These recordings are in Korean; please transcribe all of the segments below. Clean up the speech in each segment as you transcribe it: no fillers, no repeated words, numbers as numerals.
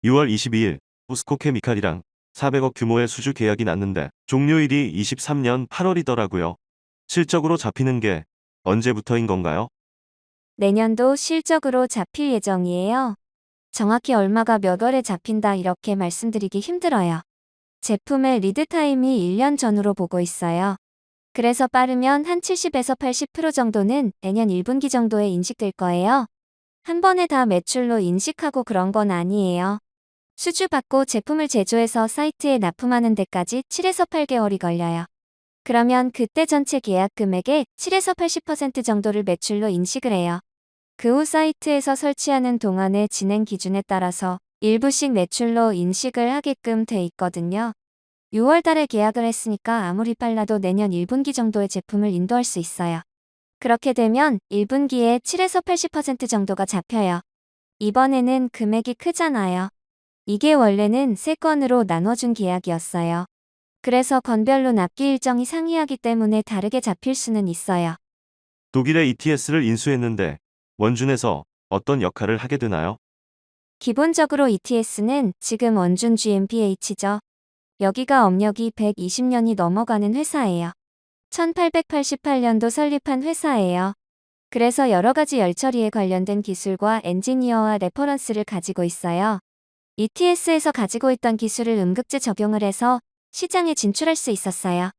6월 22일 포스코 케미칼이랑 400억 규모의 수주 계약이 났는데 종료일이 23년 8월이더라고요. 실적으로 잡히는 게 언제부터인 건가요? 내년도 실적으로 잡힐 예정이에요. 정확히 얼마가 몇 월에 잡힌다 이렇게 말씀드리기 힘들어요. 제품의 리드 타임이 1년 전으로 보고 있어요. 그래서 빠르면 한 70에서 80% 정도는 내년 1분기 정도에 인식될 거예요. 한 번에 다 매출로 인식하고 그런 건 아니에요. 수주 받고 제품을 제조해서 사이트에 납품하는 데까지 7에서 8개월이 걸려요. 그러면 그때 전체 계약 금액의 7에서 80% 정도를 매출로 인식을 해요. 그 후 사이트에서 설치하는 동안의 진행 기준에 따라서 일부씩 매출로 인식을 하게끔 돼 있거든요. 6월 달에 계약을 했으니까 아무리 빨라도 내년 1분기 정도의 제품을 인도할 수 있어요. 그렇게 되면 1분기에 7에서 80% 정도가 잡혀요. 이번에는 금액이 크잖아요. 이게 원래는 3건으로 나눠준 계약이었어요. 그래서 건별로 납기 일정이 상이하기 때문에 다르게 잡힐 수는 있어요. 독일의 ETS를 인수했는데 원준에서 어떤 역할을 하게 되나요? 기본적으로 ETS는 지금 원준 GmbH죠. 여기가 업력이 120년이 넘어가는 회사예요. 1888년도 설립한 회사예요. 그래서 여러 가지 열처리에 관련된 기술과 엔지니어와 레퍼런스를 가지고 있어요. ETS에서 가지고 있던 기술을 응급제 적용을 해서 시장에 진출할 수 있었어요.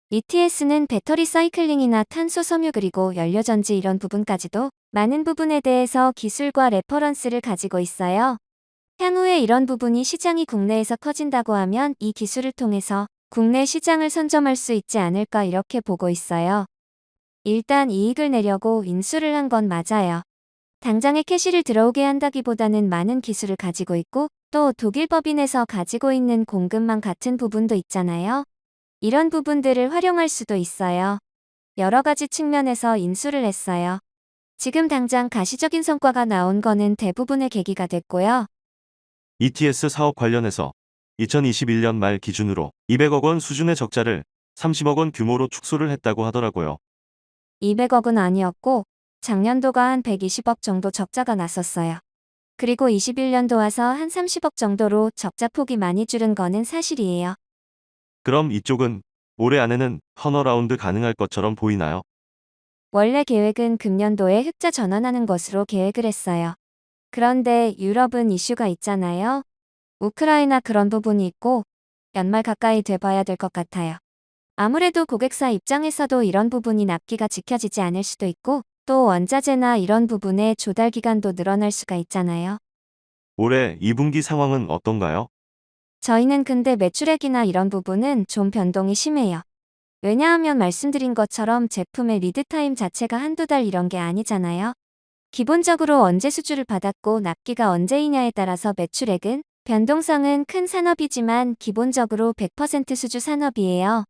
ETS는 배터리 사이클링이나 탄소 섬유 그리고 연료전지 이런 부분까지도 많은 부분에 대해서 기술과 레퍼런스를 가지고 있어요. 향후에 이런 부분이 시장이 국내에서 커진다고 하면 이 기술을 통해서 국내 시장을 선점할 수 있지 않을까 이렇게 보고 있어요. 일단 이익을 내려고 인수를 한 건 맞아요. 당장에 캐시를 들어오게 한다기보다는 많은 기술을 가지고 있고 또 독일 법인에서 가지고 있는 공급망 같은 부분도 있잖아요. 이런 부분들을 활용할 수도 있어요. 여러 가지 측면에서 인수를 했어요. 지금 당장 가시적인 성과가 나온 거는 대부분의 계기가 됐고요. ETS 사업 관련해서 2021년 말 기준으로 200억 원 수준의 적자를 30억 원 규모로 축소를 했다고 하더라고요. 200억은 아니었고 작년도가 한 120억 정도 적자가 났었어요. 그리고 21년도 와서 한 30억 정도로 적자 폭이 많이 줄은 거는 사실이에요. 그럼 이쪽은 올해 안에는 턴어라운드 가능할 것처럼 보이나요? 원래 계획은 금년도에 흑자 전환하는 것으로 계획을 했어요. 그런데 유럽은 이슈가 있잖아요. 우크라이나 그런 부분이 있고 연말 가까이 돼봐야 될 것 같아요. 아무래도 고객사 입장에서도 이런 부분이 납기가 지켜지지 않을 수도 있고 또 원자재나 이런 부분의 조달 기간도 늘어날 수가 있잖아요. 올해 2분기 상황은 어떤가요? 저희는 근데 매출액이나 이런 부분은 좀 변동이 심해요. 왜냐하면 말씀드린 것처럼 제품의 리드타임 자체가 한두 달 이런 게 아니잖아요. 기본적으로 언제 수주를 받았고 납기가 언제이냐에 따라서 매출액은 변동성은 큰 산업이지만 기본적으로 100% 수주 산업이에요.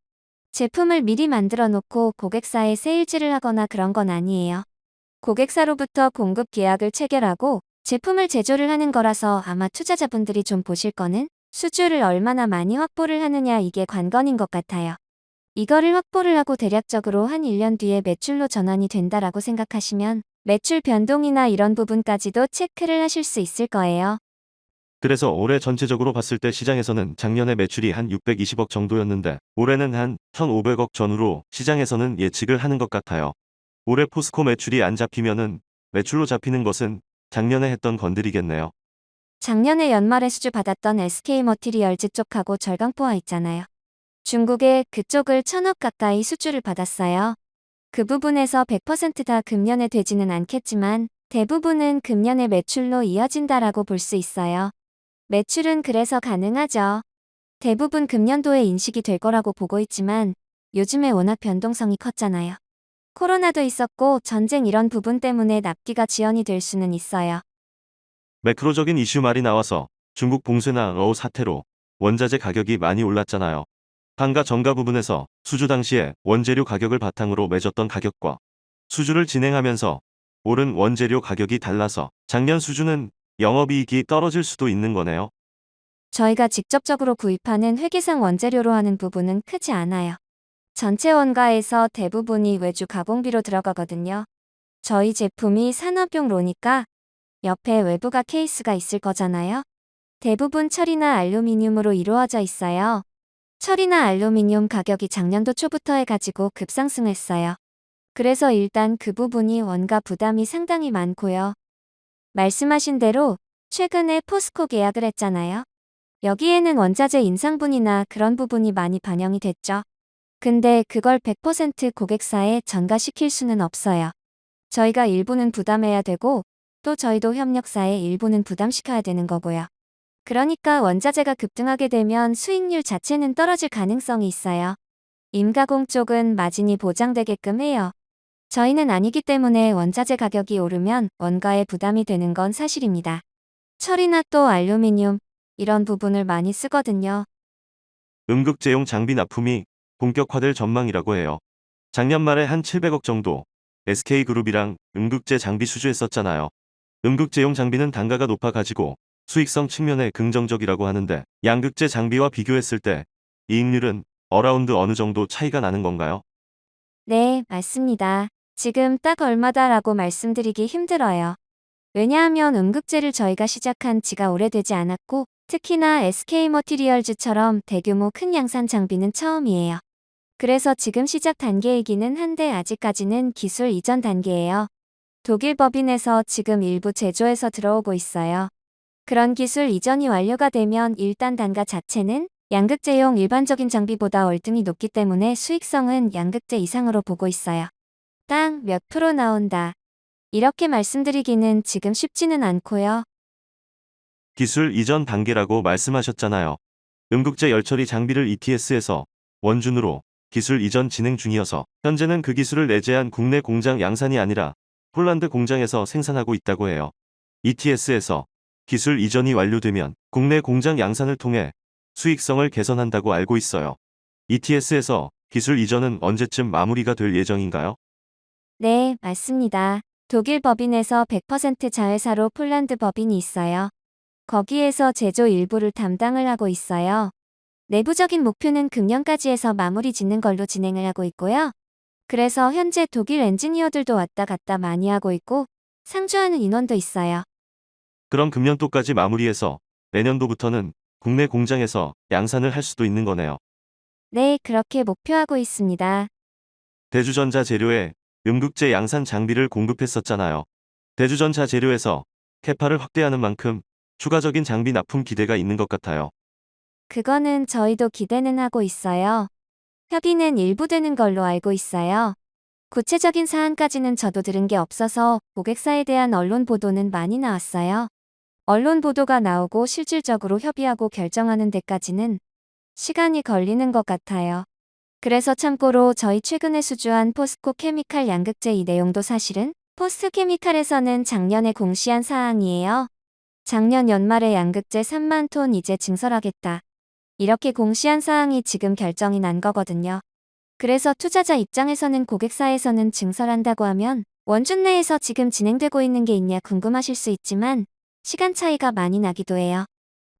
제품을 미리 만들어 놓고 고객사에 세일즈를 하거나 그런 건 아니에요. 고객사로부터 공급 계약을 체결하고 제품을 제조를 하는 거라서 아마 투자자분들이 좀 보실 거는 수주를 얼마나 많이 확보를 하느냐 이게 관건인 것 같아요. 이거를 확보를 하고 대략적으로 한 1년 뒤에 매출로 전환이 된다라고 생각하시면 매출 변동이나 이런 부분까지도 체크를 하실 수 있을 거예요. 그래서 올해 전체적으로 봤을 때 시장에서는 작년에 매출이 한 620억 정도였는데 올해는 한 1,500억 전후로 시장에서는 예측을 하는 것 같아요. 올해 포스코 매출이 안 잡히면은 매출로 잡히는 것은 작년에 했던 건드리겠네요. 작년에 연말에 수주 받았던 SK머티리얼즈 쪽하고 절강포화 있잖아요. 중국에 그쪽을 1,000억 가까이 수주를 받았어요. 그 부분에서 100%다 금년에 되지는 않겠지만 대부분은 금년의 매출로 이어진다라고 볼 수 있어요. 매출은 그래서 가능하죠. 대부분 금년도에 인식이 될 거라고 보고 있지만 요즘에 워낙 변동성이 컸잖아요. 코로나도 있었고 전쟁 이런 부분 때문에 납기가 지연이 될 수는 있어요. 매크로적인 이슈 말이 나와서 중국 봉쇄나 러우 사태로 원자재 가격이 많이 올랐잖아요. 판가 정가 부분에서 수주 당시에 원재료 가격을 바탕으로 맺었던 가격과 수주를 진행하면서 오른 원재료 가격이 달라서 작년 수주는 영업이익이 떨어질 수도 있는 거네요. 저희가 직접적으로 구입하는 회계상 원재료로 하는 부분은 크지 않아요. 전체 원가에서 대부분이 외주 가공비로 들어가거든요. 저희 제품이 산업용로니까 옆에 외부가 케이스가 있을 거잖아요. 대부분 철이나 알루미늄으로 이루어져 있어요. 철이나 알루미늄 가격이 작년도 초부터 해가지고 급상승했어요. 그래서 일단 그 부분이 원가 부담이 상당히 많고요. 말씀하신 대로 최근에 포스코 계약을 했잖아요. 여기에는 원자재 인상분이나 그런 부분이 많이 반영이 됐죠. 근데 그걸 100% 고객사에 전가시킬 수는 없어요. 저희가 일부는 부담해야 되고 또 저희도 협력사에 일부는 부담시켜야 되는 거고요. 그러니까 원자재가 급등하게 되면 수익률 자체는 떨어질 가능성이 있어요. 임가공 쪽은 마진이 보장되게끔 해요. 저희는 아니기 때문에 원자재 가격이 오르면 원가에 부담이 되는 건 사실입니다. 철이나 또 알루미늄 이런 부분을 많이 쓰거든요. 음극재용 장비 납품이 본격화될 전망이라고 해요. 작년 말에 한 700억 정도 SK그룹이랑 음극재 장비 수주했었잖아요. 음극재용 장비는 단가가 높아가지고 수익성 측면에 긍정적이라고 하는데 양극재 장비와 비교했을 때 이익률은 어라운드 어느 정도 차이가 나는 건가요? 네, 맞습니다. 지금 딱 얼마다라고 말씀드리기 힘들어요. 왜냐하면 음극재를 저희가 시작한 지가 오래되지 않았고 특히나 SK머티리얼즈처럼 대규모 큰 양산 장비는 처음이에요. 그래서 지금 시작 단계이기는 한데 아직까지는 기술 이전 단계예요. 독일 법인에서 지금 일부 제조해서 들어오고 있어요. 그런 기술 이전이 완료가 되면 일단 단가 자체는 양극재용 일반적인 장비보다 월등히 높기 때문에 수익성은 양극재 이상으로 보고 있어요. 딱 몇 프로 나온다. 이렇게 말씀드리기는 지금 쉽지는 않고요. 기술 이전 단계라고 말씀하셨잖아요. 음극재 열처리 장비를 ETS에서 원준으로 기술 이전 진행 중이어서 현재는 그 기술을 내재한 국내 공장 양산이 아니라 폴란드 공장에서 생산하고 있다고 해요. ETS에서 기술 이전이 완료되면 국내 공장 양산을 통해 수익성을 개선한다고 알고 있어요. ETS에서 기술 이전은 언제쯤 마무리가 될 예정인가요? 네, 맞습니다. 독일 법인에서 100% 자회사로 폴란드 법인이 있어요. 거기에서 제조 일부를 담당을 하고 있어요. 내부적인 목표는 금년까지 해서 마무리 짓는 걸로 진행을 하고 있고요. 그래서 현재 독일 엔지니어들도 왔다 갔다 많이 하고 있고 상주하는 인원도 있어요. 그럼 금년도까지 마무리해서 내년도부터는 국내 공장에서 양산을 할 수도 있는 거네요. 네, 그렇게 목표하고 있습니다. 대주전자 재료에 음극재 양산 장비를 공급했었잖아요. 대주전자 재료에서 캐파를 확대하는 만큼 추가적인 장비 납품 기대가 있는 것 같아요. 그거는 저희도 기대는 하고 있어요. 협의는 일부 되는 걸로 알고 있어요. 구체적인 사안까지는 저도 들은 게 없어서 고객사에 대한 언론 보도는 많이 나왔어요. 언론 보도가 나오고 실질적으로 협의하고 결정하는 데까지는 시간이 걸리는 것 같아요. 그래서 참고로 저희 최근에 수주한 포스코 케미칼 양극재 이 내용도 사실은 포스트케미칼에서는 작년에 공시한 사항이에요. 작년 연말에 양극재 3만 톤 이제 증설하겠다. 이렇게 공시한 사항이 지금 결정이 난 거거든요. 그래서 투자자 입장에서는 고객사에서는 증설한다고 하면 원준 내에서 지금 진행되고 있는 게 있냐 궁금하실 수 있지만 시간 차이가 많이 나기도 해요.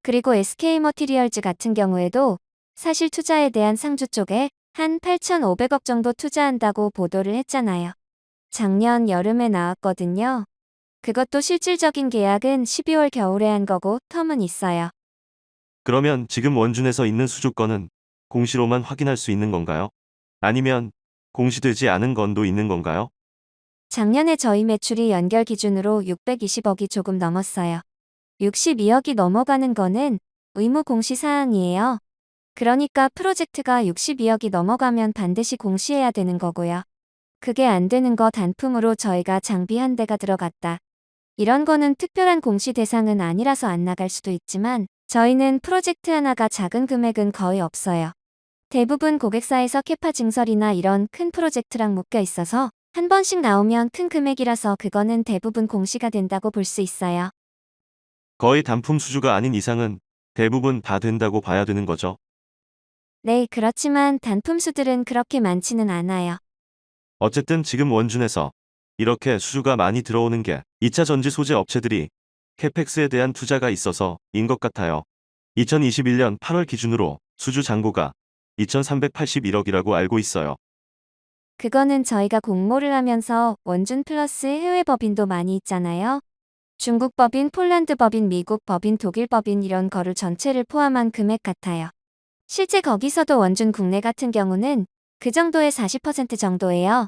그리고 SK머티리얼즈 같은 경우에도 사실 투자에 대한 상주 쪽에 한 8,500억 정도 투자한다고 보도를 했잖아요. 작년 여름에 나왔거든요. 그것도 실질적인 계약은 12월 겨울에 한 거고 텀은 있어요. 그러면 지금 원준에서 있는 수주건은 공시로만 확인할 수 있는 건가요? 아니면 공시되지 않은 건도 있는 건가요? 작년에 저희 매출이 연결 기준으로 620억이 조금 넘었어요. 62억이 넘어가는 거는 의무 공시 사항이에요. 그러니까 프로젝트가 62억이 넘어가면 반드시 공시해야 되는 거고요. 그게 안 되는 거 단품으로 저희가 장비 한 대가 들어갔다. 이런 거는 특별한 공시 대상은 아니라서 안 나갈 수도 있지만 저희는 프로젝트 하나가 작은 금액은 거의 없어요. 대부분 고객사에서 캐파 증설이나 이런 큰 프로젝트랑 묶여 있어서 한 번씩 나오면 큰 금액이라서 그거는 대부분 공시가 된다고 볼 수 있어요. 거의 단품 수주가 아닌 이상은 대부분 다 된다고 봐야 되는 거죠. 네, 그렇지만 단품수들은 그렇게 많지는 않아요. 어쨌든 지금 원준에서 이렇게 수주가 많이 들어오는 게 2차 전지 소재 업체들이 캐펙스에 대한 투자가 있어서인 것 같아요. 2021년 8월 기준으로 수주 잔고가 2,381억이라고 알고 있어요. 그거는 저희가 공모를 하면서 원준 플러스 해외 법인도 많이 있잖아요. 중국 법인, 폴란드 법인, 미국 법인, 독일 법인 이런 거를 전체를 포함한 금액 같아요. 실제 거기서도 원준 국내 같은 경우는 그 정도의 40% 정도예요.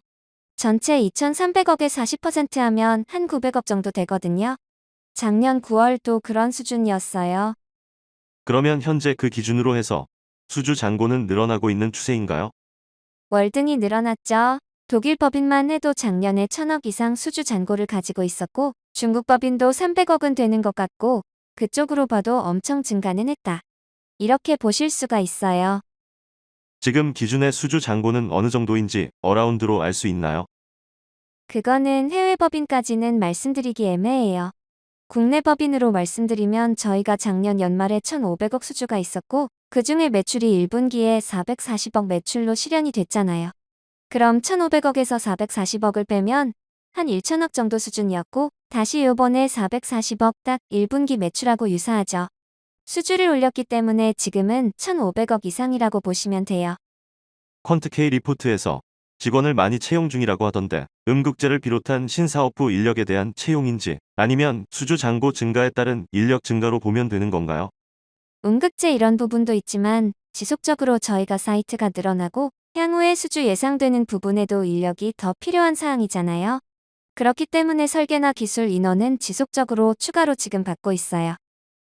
전체 2,300억의 40% 하면 한 900억 정도 되거든요. 작년 9월도 그런 수준이었어요. 그러면 현재 그 기준으로 해서 수주 잔고는 늘어나고 있는 추세인가요? 월등히 늘어났죠. 독일 법인만 해도 작년에 1,000억 이상 수주 잔고를 가지고 있었고 중국 법인도 300억은 되는 것 같고 그쪽으로 봐도 엄청 증가는 했다. 이렇게 보실 수가 있어요. 지금 기준의 수주 잔고는 어느 정도인지 어라운드로 알 수 있나요? 그거는 해외 법인까지는 말씀드리기 애매해요. 국내 법인으로 말씀드리면 저희가 작년 연말에 1,500억 수주가 있었고 그중에 매출이 1분기에 440억 매출로 실현이 됐잖아요. 그럼 1,500억에서 440억을 빼면 한 1,000억 정도 수준이었고 다시 요번에 440억 딱 1분기 매출하고 유사하죠. 수주를 올렸기 때문에 지금은 1,500억 이상이라고 보시면 돼요. 퀀트K 리포트에서 직원을 많이 채용 중이라고 하던데 음극재를 비롯한 신사업부 인력에 대한 채용인지 아니면 수주 잔고 증가에 따른 인력 증가로 보면 되는 건가요? 음극재 이런 부분도 있지만 지속적으로 저희가 사이트가 늘어나고 향후에 수주 예상되는 부분에도 인력이 더 필요한 사항이잖아요. 그렇기 때문에 설계나 기술 인원은 지속적으로 추가로 지금 받고 있어요.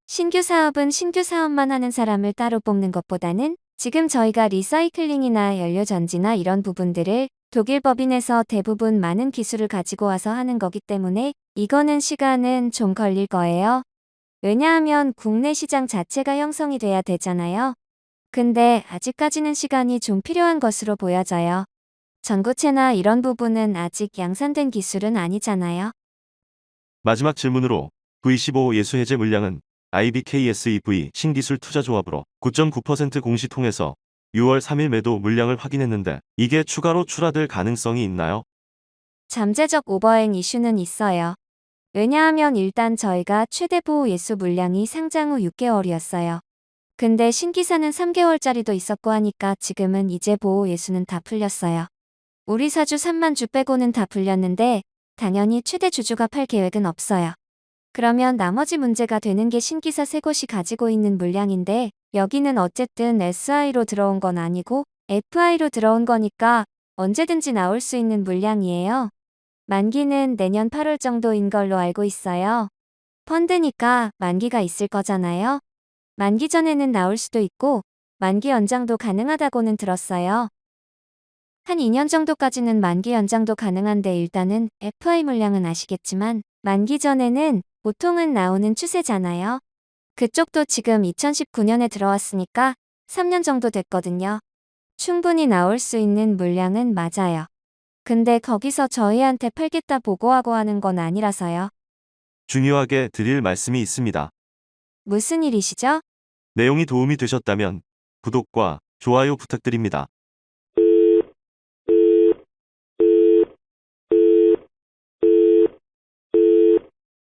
신규 사업은 신규 사업만 하는 사람을 따로 뽑는 것보다는 지금 저희가 리사이클링이나 연료전지나 이런 부분들을 독일 법인에서 대부분 많은 기술을 가지고 와서 하는 거기 때문에 이거는 시간은 좀 걸릴 거예요. 왜냐하면 국내 시장 자체가 형성이 돼야 되잖아요. 근데 아직까지는 시간이 좀 필요한 것으로 보여져요. 전구체나 이런 부분은 아직 양산된 기술은 아니잖아요. 마지막 질문으로 V15 예수 해제 물량은 IBKSEV 신기술 투자조합으로 9.9% 공시 통해서 6월 3일 매도 물량을 확인했는데 이게 추가로 출하될 가능성이 있나요? 잠재적 오버행 이슈는 있어요. 왜냐하면 일단 저희가 최대 보호 예수 물량이 상장 후 6개월이었어요. 근데 신기사는 3개월짜리도 있었고 하니까 지금은 이제 보호 예수는 다 풀렸어요. 우리 사주 3만 주 빼고는 다 풀렸는데 당연히 최대 주주가 팔 계획은 없어요. 그러면 나머지 문제가 되는 게 신기사 세 곳이 가지고 있는 물량인데 여기는 어쨌든 SI로 들어온 건 아니고 FI로 들어온 거니까 언제든지 나올 수 있는 물량이에요. 만기는 내년 8월 정도인 걸로 알고 있어요. 펀드니까 만기가 있을 거잖아요. 만기 전에는 나올 수도 있고 만기 연장도 가능하다고는 들었어요. 한 2년 정도까지는 만기 연장도 가능한데 일단은 FI 물량은 아시겠지만 만기 전에는 보통은 나오는 추세잖아요. 그쪽도 지금 2019년에 들어왔으니까 3년 정도 됐거든요. 충분히 나올 수 있는 물량은 맞아요. 근데 거기서 저희한테 팔겠다 보고하고 하는 건 아니라서요. 중요하게 드릴 말씀이 있습니다. 무슨 일이시죠? 내용이 도움이 되셨다면 구독과 좋아요 부탁드립니다.